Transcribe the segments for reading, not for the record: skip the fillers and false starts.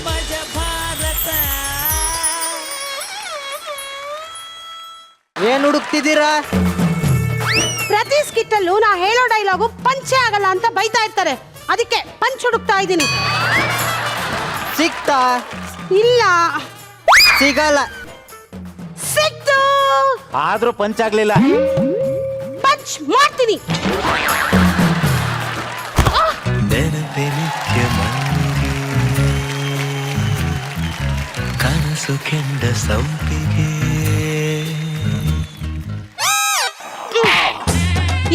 ಮಜ ಭಾರತ. ಏನ್ ಹುಡುಕ್ತಿದ್ದೀರಾ? ಪ್ರತಿ ಸ್ಕಿಟ್ಟಲ್ಲೂ ನಾ ಹೇಳೋ ಡೈಲಾಗು ಪಂಚೆ ಆಗಲ್ಲ ಅಂತ ಬೈತಾ ಇರ್ತಾರೆ, ಅದಕ್ಕೆ ಪಂಚ್ ಹುಡುಕ್ತಾ ಇದ್ದೀನಿ. ಸಿಕ್ತಾ? ಇಲ್ಲ, ಸಿಗಲ್ಲ. ಸಿಕ್ತು, ಆದ್ರೂ ಪಂಚಾಗ್ಲಿಲ್ಲ. ಪಂಚ್ ಮಾಡ್ತೀನಿ. ನೆನಪೆ ನಿತ್ಯ ಮಲ್ಲಿಗೆ, ಕನಸು ಕೆಂಡ ಸಂಪಿಗೆ.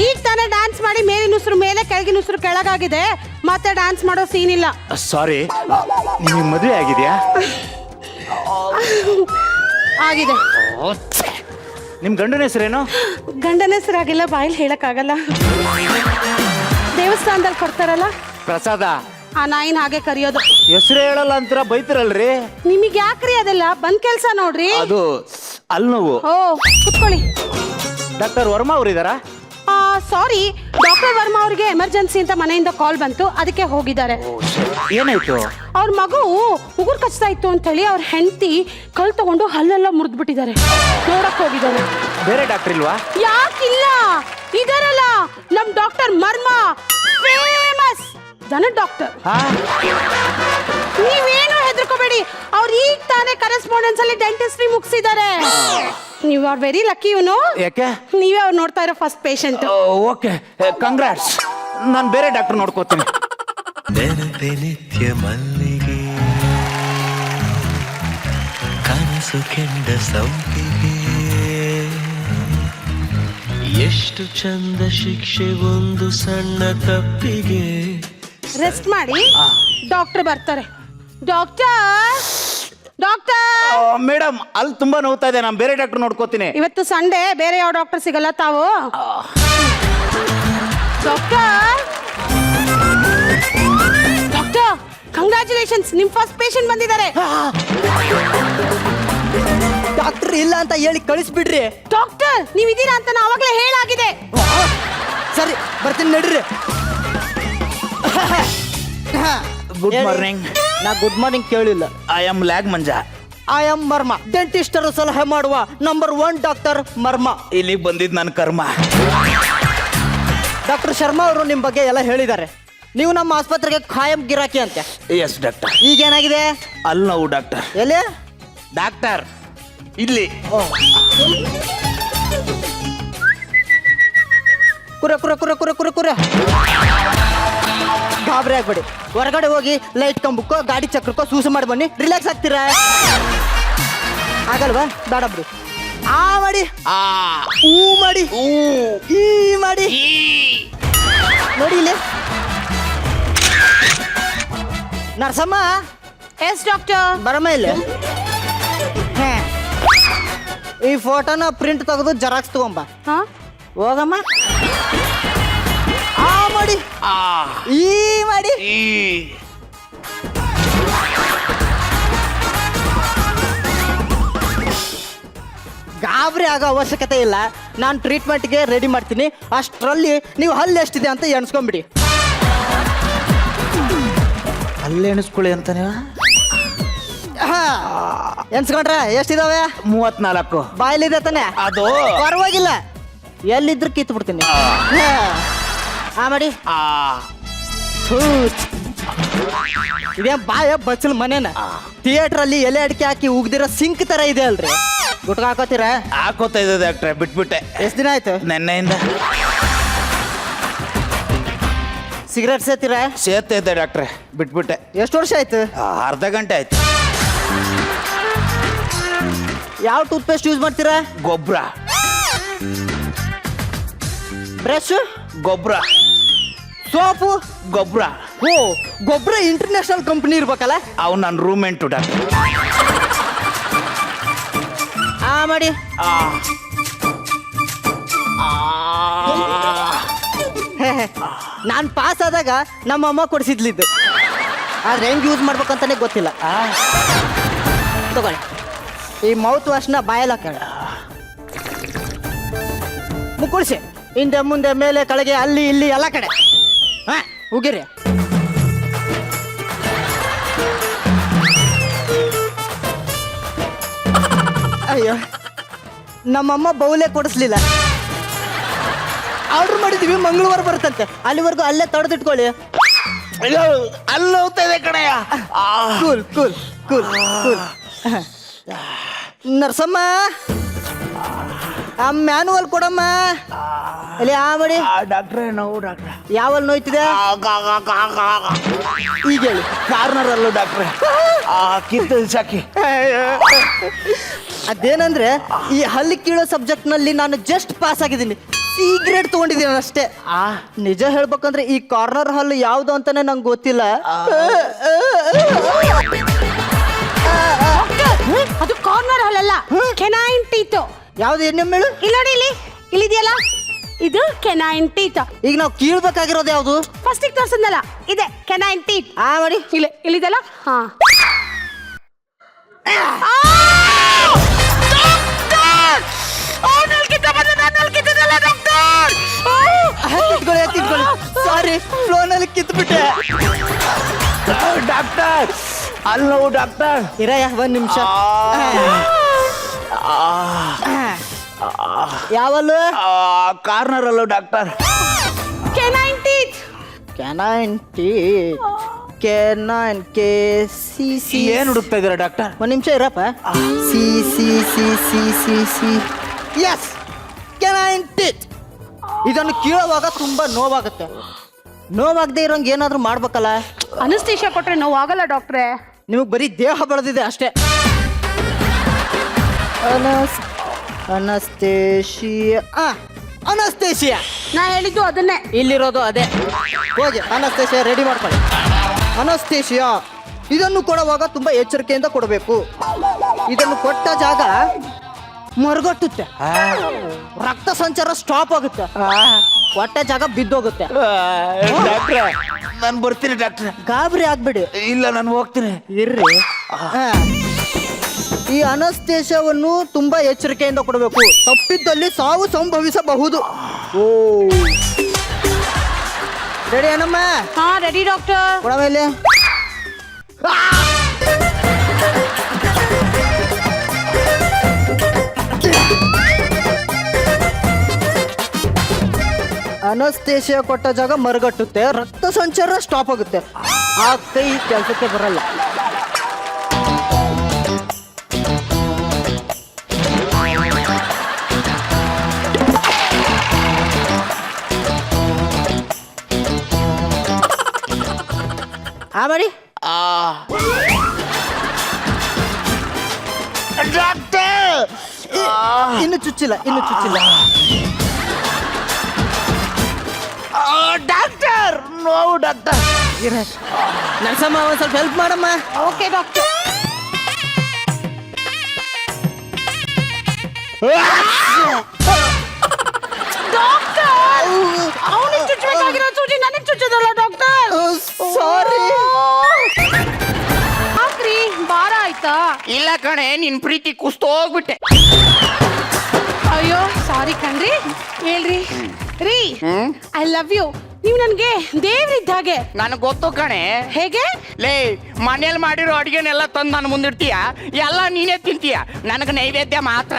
ಈಗ ತಾನೇ ಡ್ಯಾನ್ಸ್ ಮಾಡಿ ಮೇಲಿನ ಉಸಿರು ಮೇಲೆ ಕೆಳಗಿನ ಉಸಿರು ಕೆಳಗಾಗಿದೆ, ಮತ್ತೆ ಡ್ಯಾನ್ಸ್ ಮಾಡೋ ಸೀನ್ ಇಲ್ಲ. ಸಾರಿ, ನಿಮಗೆ ಮದುವೆ ಆಗಿದೆಯಾ? ಆಗಿದೆ. ನಿಮ್ ಗಂಡನ ಹೆಸರೇನು? ಗಂಡನ ಹೆಸರಾಗಿಲ್ಲ, ಬಾಯಲ್ಲಿ ಹೇಳಕ್ಕಾಗಲ್ಲ. ದೇವಸ್ಥಾನದಲ್ಲಿ ಕೊಡ್ತಾರಲ್ಲ ಪ್ರಸಾದ. ಆ ನಾಯಿನ ಹಾಗೆ ಕರೆಯೋದು. ಹೆಸರು ಹೇಳಲ್ಲ ಅಂತೀರ, ಬೈತಿರಲ್ರಿ. ನಿಮಗೆ ಯಾಕ್ರಿ ಅದೆಲ್ಲ? ಬಂದ್ ಕೆಲ್ಸ ನೋಡ್ರಿ. ಅದು ಅಲ್ಲಿ ನೋವು. ಓ, ಕುತ್ಕೊಳ್ಳಿ. ಡಾಕ್ಟರ್ ವರ್ಮಾ ಅವರಿದಾರಾ? ಸಾರಿ, ಡಾಕ್ಟರ್ ವರ್ಮಾ ಅವ್ರಿಗೆ ಎಮರ್ಜೆನ್ಸಿ ಅಂತ ಮನೆಯಿಂದ ಕಾಲ್ ಬಂತು, ಅದಕ್ಕೆ ಹೋಗಿದ್ದಾರೆ. ಏನಾಯ್ತು? ಅವ್ರ ಮಗು ಉಗುರು ಕಚ್ತಾ ಇತ್ತು ಅಂತ ಹೇಳಿ ಅವ್ರ ಹೆಂಡತಿ ಕಲ್ ತಗೊಂಡು ಹಲ್ಲೆಲ್ಲ ಮುರಿದು ಬಿಟ್ಟಿದ್ದಾರೆ, ನೋಡಕ್ ಹೋಗಿದ್ದಾರೆ. ಬೇರೆ ಡಾಕ್ಟರ್ ಇಲ್ವಾ? ಯಾಕಿಲ್ಲ, ಇದಾರಲ್ಲ ನಮ್ ಡಾಕ್ಟರ್ ವರ್ಮಾ, ಫೇಮಸ್ ದನ ಡಾಕ್ಟರ್. ನೀವೇನು ಹೆದರ್ಕೋಬೇಡಿ, ಅವ್ರು ಈಗ ತಾನೇ ಕರೆಸ್ಪಾಂಡೆನ್ಸ್ ಅಲ್ಲಿ ಡೆಂಟಿಸ್ಟ್ರಿ ಮುಗಿಸಿದ್ದಾರೆ. ನೀವು ಆರ್ ವೆರಿ ಲಕ್ಕಿ. ಯಾಕೆ? ನೀವೇ ಅವ್ರು ನೋಡ್ತಾ ಇರೋ ಫಸ್ಟ್ ಪೇಷಂಟ್. Okay, congrats. ನಾನು ಬೇರೆ ಡಾಕ್ಟರ್ ನೋಡ್ಕೋತೀನಿ. ನೆನಪೆ ನಿತ್ಯ ಮಲ್ಲಿಗೆ, ಕನಸು ಕೆಂಡ ಸಂಪಿಗೆ. ಎಷ್ಟು ಚಂದ ಶಿಕ್ಷೆ ಒಂದು ಸಣ್ಣ ತಪ್ಪಿಗೆ. ರೆಸ್ಟ್ ಮಾಡಿ, ಡಾಕ್ಟರ್ ಬರ್ತಾರೆ. Doctor, doctor. ಮೇಡಮ್, ಅಲ್ಲಿ ತುಂಬಾ ನೋವ್ತಾ ಇದೆ, ನಾನು ಬೇರೆ ಡಾಕ್ಟರ್ ನೋಡ್ಕೋತೀನಿ. ಇವತ್ತು ಸಂಡೇ, ಬೇರೆ ಯಾವ ಡಾಕ್ಟರ್ ಸಿಗಲ್ಲ ತಾವು. ಡಾಕ್ಟರ್, ಡಾಕ್ಟರ್, ಕಂಗ್ರಾಚುಲೇಷನ್ಸ್, ನಿಮ್ ಫಸ್ಟ್ ಪೇಷಂಟ್ ಬಂದಿದ್ದಾರೆ. ಡಾಕ್ಟರ್ ಇಲ್ಲ ಅಂತ ಹೇಳಿ ಕಳಿಸ್ಬಿಡ್ರಿ. ಡಾಕ್ಟರ್, ನೀವ್ ಇದೀರಾ ಅಂತ ನಾ ಅವಾಗಲೇ ಹೇಳಾಗಿದೆ. ಸರಿ, ಬರ್ತೀನಿ ನಡ್ರಿ. Good morning. ನಾ ಗುಡ್ ಮಾರ್ನಿಂಗ್ ಕೇಳಿಲ್ಲ. I am lag Manja. I am ಮರ್ಮ, ಡೆಂಟಿಸ್ಟರು ಸಲಹೆ ಮಾಡುವ ನಂಬರ್ 1 ಡಾಕ್ಟರ್ ಮರ್ಮ. ಇಲ್ಲಿಗೆ ಬಂದಿದ್ದು ನನ್ನ ಕರ್ಮ. ಡಾಕ್ಟರ್ ಶರ್ಮಾ ಅವರು ನಿಮ್ ಬಗ್ಗೆ ಎಲ್ಲ ಹೇಳಿದ್ದಾರೆ. ನೀವು ನಮ್ಮ ಆಸ್ಪತ್ರೆಗೆ ಖಾಯಂ ಗಿರಾಕಿ ಅಂತೆ. Yes doctor. ಈಗೇನಾಗಿದೆ? ಅಲ್ಲಿ ನೋವು ಡಾಕ್ಟರ್. ಎಲ್ಲಿ ಡಾಕ್ಟರ್? ಇಲ್ಲಿ. ಕುರೆ ಕುರೆ ಕುರೆ ಕುರೆ ಕುರೆ ಕುರೆ. ಗಾಬರಿ ಆಗ್ಬೇಡಿ, ಹೊರಗಡೆ ಹೋಗಿ ಲೈಟ್ ಕಂಬಕ್ಕೋ ಗಾಡಿ ಚಕ್ರಕ್ಕೋ ಸೂಸು ಮಾಡಿ ಬನ್ನಿ, ರಿಲ್ಯಾಕ್ಸ್ ಆಗ್ತೀರಾ. ಆಗಲ್ವಾ? ಬೇಡ ಬಿಡಿ. ಆ ಮಾಡಿ, ಊ ಮಾಡಿ, ಈ ಮಾಡಿ. ನೋಡಿ ಇಲ್ಲಿ ನರ್ಸಮ್ಮ. S doctor. ಬರಮ್ಮ ಇಲ್ಲಿ. ಈ ಫೋಟೋನ ಪ್ರಿಂಟ್ ತೆಗೆದು ಜೆರಾಕ್ಸ್ ತಗೊಂಬ. ಹೋಗಮ್ಮ. ಆ ಮಾಡಿ, ಈ ಮಾಡಿ. ಗಾಬರಿ ಆಗೋ ಅವಶ್ಯಕತೆ ಇಲ್ಲ, ನಾನು ಟ್ರೀಟ್ಮೆಂಟ್ಗೆ ರೆಡಿ ಮಾಡ್ತೀನಿ. ಅಷ್ಟರಲ್ಲಿ ನೀವು ಹಲ್ಲು ಎಷ್ಟಿದೆ ಅಂತ ಎಣಿಸ್ಕೊಂಬಿಡಿ. ಅಲ್ಲಿ ಎಣಿಸ್ಕೊಳ್ಳಿ ಅಂತ ನೀವು ಎನ್ಸ್ಕೊಂಡ್ರೆ ಎಷ್ಟಿದಾವೆ? 34. ಬಾಯಲ್ಲಿದೆ ತಾನೆ? ಅದು ಪರವಾಗಿಲ್ಲ, ಎಲ್ಲಿದ್ರು ಕಿತ್ತು ಬಿಡ್ತೀನಿ. ಆ ಮಾಡಿ. ಇದೇ ಬಾಯ ಬಚ್ಚಲ್ ಮನೇನ ಥಿಯೇಟರ್ ಅಲ್ಲಿ ಎಲೆ ಅಡಿಕೆ ಹಾಕಿ ಉಗ್ದಿರೋ ಸಿಂಕ್ ತರ ಇದೆ ಅಲ್ರಿ. ಗುಟ್ಕ ಹಾಕೋತೀರಾ? ಹಾಕೋತಾ ಇದೆ ಡಾಕ್ಟ್ರೆ, ಬಿಟ್ಬಿಟ್ಟೆ. ಎಷ್ಟು ದಿನ ಆಯ್ತು? ನೆನ್ನೆಯಿಂದ. ಸಿಗರೇಟ್ ಸೇತೀರಾ? ಸೇರ್ತಾ ಇದ್ದೆ ಡಾಕ್ಟ್ರೆ, ಬಿಟ್ಬಿಟ್ಟೆ. ಎಷ್ಟು ವರ್ಷ ಆಯ್ತು? ಅರ್ಧ ಗಂಟೆ ಆಯ್ತು. ಯಾವ ಟೂತ್ ಪೇಸ್ಟ್ ಯೂಸ್ ಮಾಡ್ತೀರಾ? ಗೊಬ್ಬರ. ಬ್ರಷ್? ಗೊಬ್ಬರ. ಸೋಪು? ಗೊಬ್ಬರ. ಓ, ಗೊಬ್ಬರ ಇಂಟರ್ನ್ಯಾಷನಲ್ ಕಂಪನಿ ಇರ್ಬೇಕಲ್ಲ. ಅವು ನನ್ನ ರೂಮೆಂಟು ಡಾಕ್ಟರ್. ಆ ಮಾಡಿ. ನಾನು ಪಾಸ್ ಆದಾಗ ನಮ್ಮ ಅಮ್ಮ ಕೊಡಿಸಿದ್ಲಿದ್ದು, ಆದ್ರೆ ಹೆಂಗ್ ಯೂಸ್ ಮಾಡ್ಬೇಕಂತಾನೆ ಗೊತ್ತಿಲ್ಲ. ತಗೊಳ್ಳಿ, ಈ ಮೌತ್ ವಾಶ್ನ ಬಾಯಲ್ಲ ಹಾಕೋಣ. ಮುಕ್ಕುಳಿಸಿ, ಹಿಂದೆ ಮುಂದೆ ಮೇಲೆ ಕೆಳಗೆ ಅಲ್ಲಿ ಇಲ್ಲಿ ಎಲ್ಲ ಕಡೆ ಉಗಿರಿ. ಅಯ್ಯೋ ನಮ್ಮಮ್ಮ ಬೌಲೆ ಕೊಡಿಸ್ಲಿಲ್ಲ. ಆರ್ಡರ್ ಮಾಡಿದೀವಿ, ಮಂಗಳವಾರ ಬರುತ್ತಂತೆ. ಅಲ್ಲಿವರೆಗೂ ಅಲ್ಲೇ ತಡೆದಿಟ್ಕೊಳ್ಳಿ. ಅಲ್ಲಿ ಹೋಗ್ತಾ ಇದೆ ಕಣಯ್ಯ. Cool cool cool cool. ನರ್ಸಮ್ಮ, ಆ ಮ್ಯಾನುವಲ್ ಕೊಡಮ್ಮ. ಅಲ್ಲಿ ಆ ಮಾಡಿ. ಡಾಕ್ಟ್ರೇ ನೋವು ಡಾಕ್ಟ್ರೆ. ಯಾವಲ್ಲಿ ನೋಯ್ತಿದೆ ಈಗ ಹೇಳಿ. ಕಾರ್ನರ್ ಅಲ್ಲೂ ಡಾಕ್ಟ್ರೆ. ಕಿತ್ತು ಸಾಕಿ. ಅದೇನಂದ್ರೆ ಈ ಹಲ್ಲಿ ಕೀಳೋ ಸಬ್ಜೆಕ್ಟ್ ನಲ್ಲಿ ನಾನು ಜಸ್ಟ್ ಪಾಸ್ ಆಗಿದ್ದೀನಿ, ಸಿ ಗ್ರೇಡ್ ತಗೊಂಡಿದ್ದೀನಿ ಅಷ್ಟೇ. ನಿಜ ಹೇಳ್ಬೇಕಂದ್ರೆ ಈ ಕಾರ್ನರ್ ಹಲ್ಲು ಯಾವ್ದು ಅಂತಾನೆ ನಂಗೆ ಗೊತ್ತಿಲ್ಲ. ಅದು ಕಾರ್ನರ್ ಹಲ್ಲಲ್ಲ, ಕೆನೈನ್ ಟೀತ್. ಯಾವ್ದು ಎಣ್ಣೆ ಮೇಳು? ಇಲ್ಲಿ ನೋಡಿ, ಇಲ್ಲಿದೆಯಲ್ಲ, ಇದು ಕೆನೈನ್ ಟೀತ್. ಈಗ ನಾವು ಕೀಳ್ಬೇಕಾಗಿರೋದು ಯಾವ್ದು? ಫಸ್ಟ್ ತೋರ್ಸದ್ನಲ್ಲ, ಇದೆ ಕೆನೈನ್ ಟೀತ್. ಆ ಮಾಡಿ. ಇಲ್ಲಿದೆಲ್ಲ. ಹಾ, ತಿದ್ಕೊಳ್ಳಿ. ಸಾರಿ, ಫ್ಲೋನಲ್ಲಿ ಕಿತ್ಬಿಟ್ಟೆ. ಡಾಕ್ಟರ್ ಅಲ್ಲಿ ನೋವು ಡಾಕ್ಟರ್. ಇರಯ್ಯ ಒಂದ್ ನಿಮಿಷ. ಯಾವಲ್ಲು? ಕಾರ್ನರ್ ಅಲ್ಲೂ doctor. Canine teeth. Canine teeth. Canine K C C. ಏನ್ ಹುಡುಕ್ತಾ ಇದ್ದೀರಾ ಡಾಕ್ಟರ್? ಒಂದ್ ನಿಮಿಷ ಇರಪ್ಪ. C C C C C C. Yes, canine teeth. ಇದನ್ನು ಕೀಳುವಾಗ ತುಂಬಾ ನೋವಾಗುತ್ತೆ. ನೋವಾಗದೆ ಇರೋಂಗೆ ಏನಾದ್ರೂ ಮಾಡ್ಬೇಕಲ್ಲ. ಅನಸ್ತೇಷಿಯಾ ಕೊಟ್ರೆ ನೋವು ಆಗಲ್ಲ ಡಾಕ್ಟ್ರೆ. ನಿಮಗೆ ಬರೀ ದೇಹ ಬೆಳೆದಿದೆ ಅಷ್ಟೇ. ಅನಸ್ತೇಷಿಯಾ ನಾ ಹೇಳಿದ್ದು ಅದನ್ನೇ. ಇಲ್ಲಿರೋದು ಅದೇ. ಹೋಗಿ ಅನಸ್ತೇಷಿಯಾ ರೆಡಿ ಮಾಡ್ಕೊಳ್ಳಿ. ಅನಸ್ತೇಷಿಯಾ ಇದನ್ನು ಕೊಡುವಾಗ ತುಂಬಾ ಎಚ್ಚರಿಕೆಯಿಂದ ಕೊಡಬೇಕು. ಇದನ್ನು ಕೊಟ್ಟ ಜಾಗ ಮರಗಟ್ಟುತ್ತೆ, ರಕ್ತ ಸಂಚಾರ ಸ್ಟಾಪ್ ಆಗುತ್ತೆ, ಹೊಟ್ಟೆ ಜಾಗ ಬಿದ್ದೋಗುತ್ತೆ. ಡಾಕ್ಟ್ರೆ ನಾನು ಬರ್ತೀನಿ ಡಾಕ್ಟ್ರೆ. ಗಾಬರಿ ಆಗ್ಬೇಡಿ. ಇಲ್ಲ ನಾನು ಹೋಗ್ತೀನಿ. ಇರ್ರಿ. ಈ ಅನಸ್ತೇಷವನ್ನು ತುಂಬಾ ಎಚ್ಚರಿಕೆಯಿಂದ ಕೊಡಬೇಕು. ತಪ್ಪಿದ್ದಲ್ಲಿ ಸಾವು ಸಂಭವಿಸಬಹುದು. ಓ ರೆಡಿ ಏನಮ್ಮ? ಹಾ ರೆಡಿ ಡಾಕ್ಟರ್. ಕೊಡ ಮೇಲೆ. ಅನಸ್ತೇಷಿಯಾ ಕೊಟ್ಟ ಜಾಗ ಮರಗಟ್ಟುತ್ತೆ, ರಕ್ತ ಸಂಚಾರ ಸ್ಟಾಪ್ ಆಗುತ್ತೆ. ಆ ಕೈ ಕೆಲಸಕ್ಕೆ ಬರಲ್ಲ. ಆ ಮಾಡಿ. ಡಾಕ್ಟರ್ ಇನ್ನು ಚುಚ್ಚಿಲ್ಲ, ಇನ್ನು ಚುಚ್ಚಿಲ್ಲ. ಡಾಕ್ಟರ್ ನೋವು ಡಾಕ್ಟರ್. ನರ್ಸಮ್ಮ ಒಂದ್ ಸ್ವಲ್ಪ ಹೆಲ್ಪ್ ಮಾಡಮ್ಮ. Okay doctor. ಡಾಕ್ಟರ್ ಅವನಿಗೆ ಚುಚ್ಚಬೇಕಾಗಿರೋ ಸೂಜಿ ನನಗೆ ಚುಚ್ಚೋದಲ್ಲ ಡಾಕ್ಟರ್. ಸಾರಿ. ಹಾಕ್ರಿ, ಭಾರ ಆಯ್ತಾ? ಇಲ್ಲ ಕಣೆ, ನಿನ್ ಪ್ರೀತಿ ಕುಸ್ತೋಗ್ಬಿಟ್ಟೆ. ಅಯ್ಯೋ ಸಾರಿ ಕಣ್ರಿ. ಹೇಳ್ರಿ ರೀ, ಐ ಲವ್ ಯು. ನೀವು ನನಗೆ ದೇವ್ರಿದ್ದಾಗೆ. ನನಗೆ ಗೊತ್ತು ಕಣೆ. ಹೇಗೆ? ಲೇ, ಮನೇಲಿ ಮಾಡಿರೋ ಅಡಿಗೆನೆಲ್ಲ ತಂದು ನಾನು ಮುಂದಿಡ್ತೀಯ, ಎಲ್ಲ ನೀನೇ ತಿಂತೀಯ, ನನಗೆ ನೈವೇದ್ಯ ಮಾತ್ರ.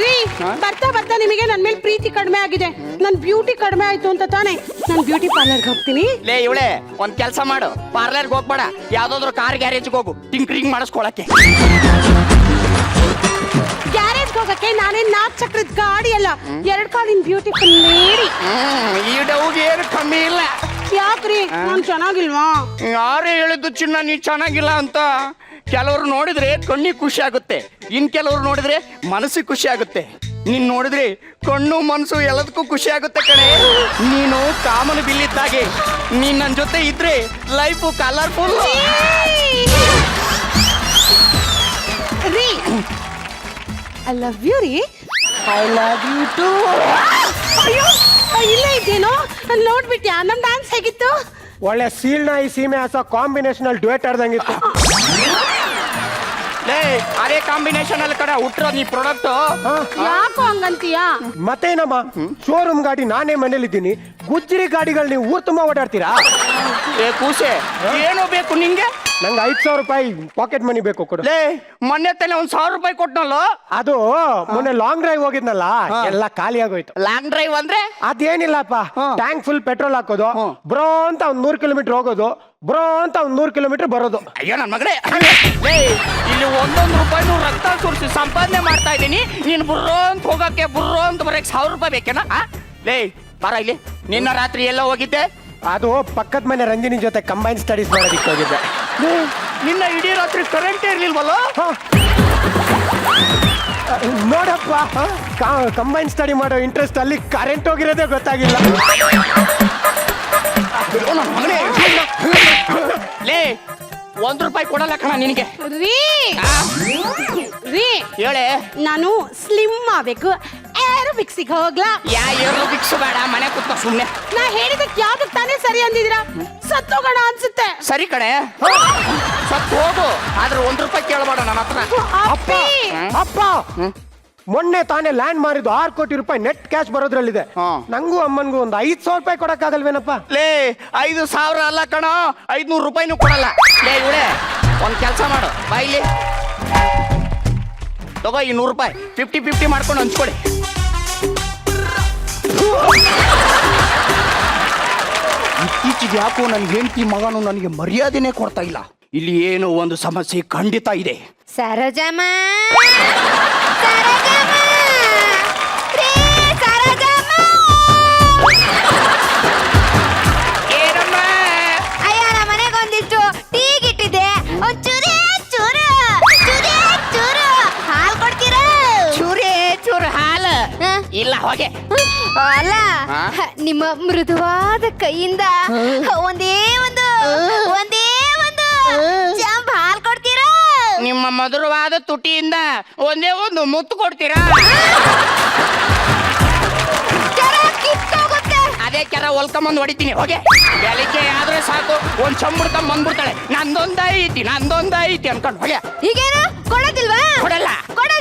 ರೀ, ಬರ್ತಾ ಬರ್ತಾ ನಿಮಗೆ ನನ್ನ ಮೇಲೆ ಪ್ರೀತಿ ಕಡಿಮೆ ಆಗಿದೆ. ನನ್ನ ಬ್ಯೂಟಿ ಕಡಿಮೆ ಆಯ್ತು ಅಂತ ತಾನೆ ನಾನು ಬ್ಯೂಟಿ ಪಾರ್ಲರ್ಗೆ ಹೋಗ್ತೀನಿ. ಲೇ ಇವಳೆ, ಒಂದ್ ಕೆಲಸ ಮಾಡು, ಪಾರ್ಲರ್ಗೆ ಹೋಗ್ಬೇಡ, ಯಾವ್ದಾದ್ರು ಕಾರ್ ಗ್ಯಾರೇಜ್ಗೆ ಹೋಗು, ಟಿಂಕ್ರಿಂಗ್ ಮಾಡಿಸ್ಕೊಳಕ್ಕೆ. ಗ್ಯಾರೇಜ್ಗೆ ಹೋಗಕ್ಕೆ ನಾನೇನ್ 4 ಚಕ್ರದ ಗಾಡಿ ಅಲ್ಲ, 2 ಕಾಲಿನ ಬ್ಯೂಟಿಫುಲ್ ಲೇಡಿ. ಈ ಡೌಗೆ ಏನು ಕಮ್ಮಿ ಇಲ್ಲ. ಯಾಕ್ರಿ, ನಾನು ಚೆನ್ನಾಗಿಲ್ವಾ? ಯಾರೇ ಹೇಳಿದ್ದು ಚಿನ್ನ ನೀ ಚೆನ್ನಾಗಿಲ್ಲ ಅಂತ? ಕೆಲವರು ನೋಡಿದ್ರೆ ಕಣ್ಣಿಗೆ ಖುಷಿ ಆಗುತ್ತೆ, ಇನ್ ಕೆಲವರು ನೋಡಿದ್ರೆ ಮನಸ್ಸಿಗೆ ಖುಷಿ ಆಗುತ್ತೆ. ನೀನ್ ನೋಡಿದ್ರೆ ಕಣ್ಣು ಮನಸ್ಸು ಎಲ್ಲದಕ್ಕೂ ಖುಷಿ ಆಗುತ್ತೆ ಕಣೆ. ನೀನು ಕಾಮನ ಬಿಲ್ಲಿದ್ದಾಗೆ, ನೀನ್ ನನ್ನ ಜೊತೆ ಇದ್ರೆ ಲೈಫು ಕಲರ್ಫುಲ್. ರೀ, ಐ ಲವ್ ಯು ರೀ. I love you too. ಅಯ್ಯೋ, ಇಲ್ಲೇ ಇದ್ದೇನೋ, ನೋಡ್ಬಿಟ್ಯಾ ನಮ್ ಡ್ಯಾನ್ಸ್ ಹೇಗಿತ್ತು? ಒಳ್ಳೆ ಸೀಳ್ನಾಯಿ ಸೀಮೆ ಹಸ ಕಾಂಬಿನೇಷನ್ ಅಲ್ಲಿ ಡ್ಯೂಯೆಟ್ ಆಡ್ದಂಗಿತ್ತು. ಲೇ, ಅದೇ ಕಾಂಬಿನೇಷನ್ ಅಲ್ಲಿ ಕಡೆ ಹುಟ್ಟಿರೋದು ಈ ಪ್ರಾಡಕ್ಟ್. ಯಾಕೋ ಹಂಗಂತೀಯಾ? ಮತ್ತೇನಮ್ಮ, ಶೋರೂಮ್ ಗಾಡಿ ನಾನೇ ಮನೇಲಿದ್ದೀನಿ, ಗುಜ್ರಿ ಗಾಡಿಗಳು ನೀವು ಊರ್ ತುಂಬಾ ಓಡಾಡ್ತೀರಾ? ಏ ಕೂಸೆ, ಏನೋ ಬೇಕು ನಿಂಗೆ? ನಂಗೆ 5,000 ರೂಪಾಯಿ ಪಾಕೆಟ್ ಮನಿ ಬೇಕು ಕೊಡು. ಲೇ ಮೊನ್ನೆ ತಾನೆ 1,000 ರೂಪಾಯಿ ಕೊಟ್ನಲ್ಲ. ಅದು ಮೊನ್ನೆ ಲಾಂಗ್ ಡ್ರೈವ್ ಹೋಗಿದ್ನಲ್ಲ ಎಲ್ಲ ಖಾಲಿ ಆಗೋಯ್ತು. ಲಾಂಗ್ ಡ್ರೈವ್ ಅಂದ್ರೆ ಅದೇನಿಲ್ಲಪ್ಪ, ಟ್ಯಾಂಕ್ ಫುಲ್ ಪೆಟ್ರೋಲ್ ಹಾಕೋದು, ಬ್ರೋ ಅಂತ ಒಂದ್ 100 ಕಿಲೋಮೀಟರ್ ಹೋಗೋದು, ಬ್ರೋ ಅಂತ ಒಂದ್ 100 ಕಿಲೋಮೀಟರ್ ಬರೋದು. ಅಯ್ಯೋ ನನ್ ಮಗನೇ, ಲೇ ಇಲ್ಲಿ 1 ರೂಪಾಯಿನೂ ರಕ್ತ ಸುರಿಸಿ ಸಂಪಾದನೆ ಮಾಡ್ತಾ ಇದ್ದೀನಿ. ನೀನ್ ಬುರ್ರೋ ಅಂತ ಹೋಗಕ್ಕೆ ಬುರ್ರೋ ಅಂತ ಬರಕ್ಕೆ 1,000 ರೂಪಾಯಿ ಬೇಕೇನಾ? ಲೇ ಬರ ಇಲ್ಲಿ. ನಿನ್ನ ರಾತ್ರಿ ಎಲ್ಲ ಹೋಗಿದ್ದೆ? ಅದು ಪಕ್ಕದ ಮನೆ ರಂಜಿನಿ ಜೊತೆ ಕಂಬೈನ್ ಸ್ಟಡೀಸ್ ಮಾಡೋದಿಕ್ಕೆ ಹೋಗಿದ್ದೆ. ನಿನ್ನ ಇಡೀ ರಾತ್ರಿ ಕರೆಂಟ್ ಇರ್ಲಿಲ್ವಲ್ಲ? ನೋಡಪ್ಪ, ಕಂಬೈನ್ ಸ್ಟಡಿ ಮಾಡೋ ಇಂಟ್ರೆಸ್ಟ್ ಅಲ್ಲಿ ಕರೆಂಟ್ ಹೋಗಿರೋದೇ ಗೊತ್ತಾಗಿಲ್ಲ. ಲೇ 1 ರೂಪಾಯಿ ಕೊಡಲ್ಲ ಕಣ ನಿನಗೆ. ರೀ ರೀ ಹೇಳೆ. ನಾನು ಸ್ಲಿಮ್ ಆಗ್ಬೇಕು, ಏರೋಬಿಕ್ಸಿಗೆ ಹೋಗ್ಲಾ? ಏರೋಬಿಕ್ಸ್ ಬೇಡ, ಮನೆ ಕೂತ್ಕೋ ಸುಮ್ನೆ. ನಾ ಹೇಳಿದಕ್ಕೆ ಯಾವ್ದಕ್ ತಾನೇ ಸರಿ ಅಂದಿದ್ದೀರಾ? ಸತ್ತೋಗೋಣ ಅನ್ಸುತ್ತೆ. ಸರಿ ಕಣೆ, ಸತ್ ಹೋಗು, ಆದ್ರೆ 1 ರೂಪಾಯಿ ಕೇಳಬೇಡ ನನ್ನ ಹತ್ರ. ಅಪ್ಪ ಅಪ್ಪ, ಮೊನ್ನೆ ತಾನೇ ಲ್ಯಾಂಡ್ ಮಾರಿದ್ದು 6 ಕೋಟಿ ರೂಪಾಯಿ ನೆಟ್ ಕ್ಯಾಶ್ ಬರೋದ್ರಲ್ಲಿದೆ. ನಂಗೂ ಅಮ್ಮನ್ಗೂ ಒಂದು 5,000 ರೂಪಾಯಿ ಕೊಡಕ್ಕಾಗಲ್ವೇನಪ್ಪ? ಲೇ 5,000 ಅಲ್ಲ ಕಣ, 500 ರೂಪಾಯಿನೂ ಕೊಡಲ್ಲ. ಲೇ ಇವಳೆ ಒಂದ್ ಕೆಲಸ ಮಾಡು, ಬಾಯಿಲಿ ತಗೋ ಈ 100 ರೂಪಾಯಿ 50-50 ಮಾಡ್ಕೊಂಡು ಹಂಚ್ಕೊಡಿ. ಇತ್ತೀಚೆಗೆ ಯಾಕೋ ನನ್ನ ಹೆಂಡತಿ ಮಗನು ನನಗೆ ಮರ್ಯಾದೆನೇ ಕೊಡ್ತಾ ಇಲ್ಲ. ಇಲ್ಲಿ ಏನೋ ಒಂದು ಸಮಸ್ಯೆ ಖಂಡಿತ ಇದೆ. ಸರೋಜಮ್ಮ, ಸರೋಜಮ್ಮ, ರೇ ಸರೋಜಮ್ಮ. ಏನಮ್ಮ? ಅಯ್ಯ, ನಮ್ಮ ಮನೆಗೆ ಒಂದಿಷ್ಟು ಟೀಗ್ ಇಟ್ಟಿದ್ದೆ, ಒಂದ್ ಚೂರೇ ಚೂರು ಚೂರೇ ಚೂರು ಹಾಲು ಕೊಡ್ತೀರಾ? ಚೂರೇ ಚೂರು ಹಾಲು ಹ? ಇಲ್ಲ, ಹೋಗೆ. ಅಲ್ಲ, ಹಾ? ನಿಮ್ಮ ಮೃದುವಾದ ಕೈಯಿಂದ ಒಂದೇ ಒಂದು ಚಂಪ್ ಹಾಲು ಕೊಡ್ತೀರಾ? ನಿಮ್ಮ ಮಧುರವಾದ ತುಟಿಯಿಂದ ಒಂದೇ ಒಂದು ಮುತ್ತು ಕೊಡ್ತೀರಾ? ಕೆರ ಕಿತ್ತೋಗುತ್ತೆ. ಅದೇ ಕೆರ ಹೊಲ್ಕೊಂಬಂದು ಹೊಡಿತೀನಿ, ಹೋಗೆ. ಬೆಳಿಗ್ಗೆ ಆದ್ರೆ ಸಾಕು ಒಂದ್ ಚಂಬುಡ್ಕೊಂಡ್ ಬಂದ್ಬಿಡ್ತಾಳೆ. ನಂದೊಂದೈತಿ ಅನ್ಕೊಂಡು, ಹೋಗೆ. ಈಗೇನು ಕೊಡೋದಿಲ್ವಾ? ಕೊಡಲ್ಲ. ಕೊಡ